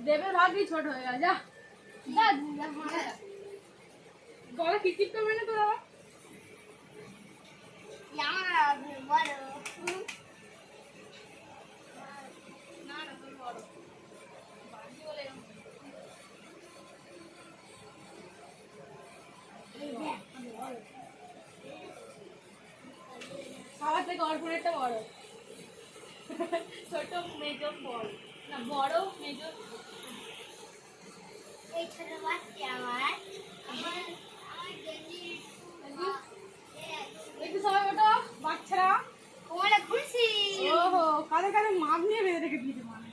দেবের ভাগ্যই ছোট হয়ে গেল। যা যা গলা কিচিপ করবে না তোর আবার? না না তোর বড় বাড়ি বলে সবার থেকে অল্পটা বড়। ছোট মেজো বড় না বড় মেজো। এই ছোট বাচ্চা আমার একটু সবাই ওটা বাচ্চারা ওরা খুশি। ওহো কাঁধে কাঁধে মাপ নিয়ে বেঁধে রেখে দিয়েছে মানে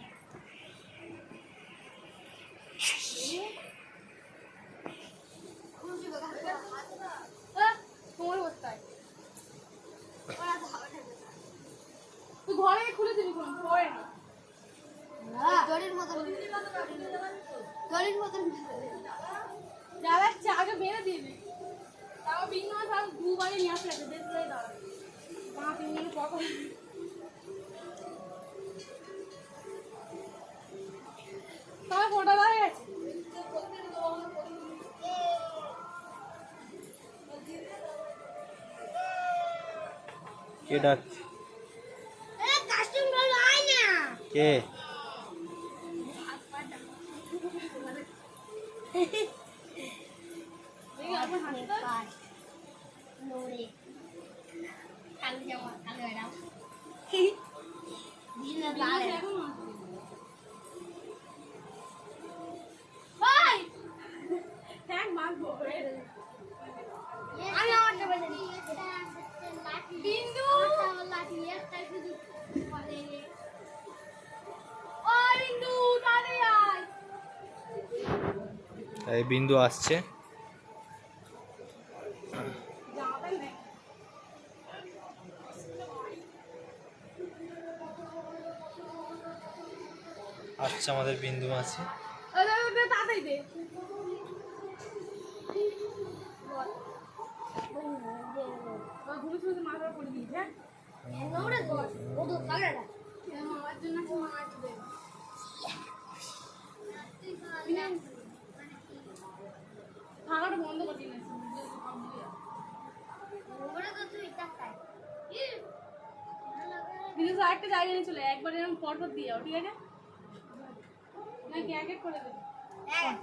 খুশি তোমার বস্তায় ওরা ধরে তুই ঘরে খুলে দিবি কোন পরে না দড়ির মতন যারা আগে বেঁধে দিবি তাও বিঘ্ন সব দুবারে নিয়ে আসলে দেখলে দাঁড়া মা 3 দিন পর তাও ফোটা দাঁড়িয়ে গেছে। কে ডাকছে? কাস্টমার আয় না কে? দেখি আমার হাতটা নোরে কালো জামা কালো এরাও দিন লাল এখন ভাই ট্যাগ মারবো আমি আমারটা বলে বিন্দু লাঠি একটা শুধু বলে ও বিন্দু তাড়াতাড়ি আয়। এই বিন্দু আসছে। জামাটা নে আসছে আমাদের বিন্দু মাছি। তাড়াতাড়ি দে ঘুরে শুনে মাথা করে দিয়েছে নোরে গো ও তো কালাটা আমার জন্য মাছ দেবে থাকাটা বন্ধ করে দিন ওরে তো তুই টাকাই দিনে তো একটা জায়গায় নিয়ে চলে একবার এরকম পরপর দিয়ে যাও ঠিক আছে নাকি এক এক করে দেবে হ্যাঁ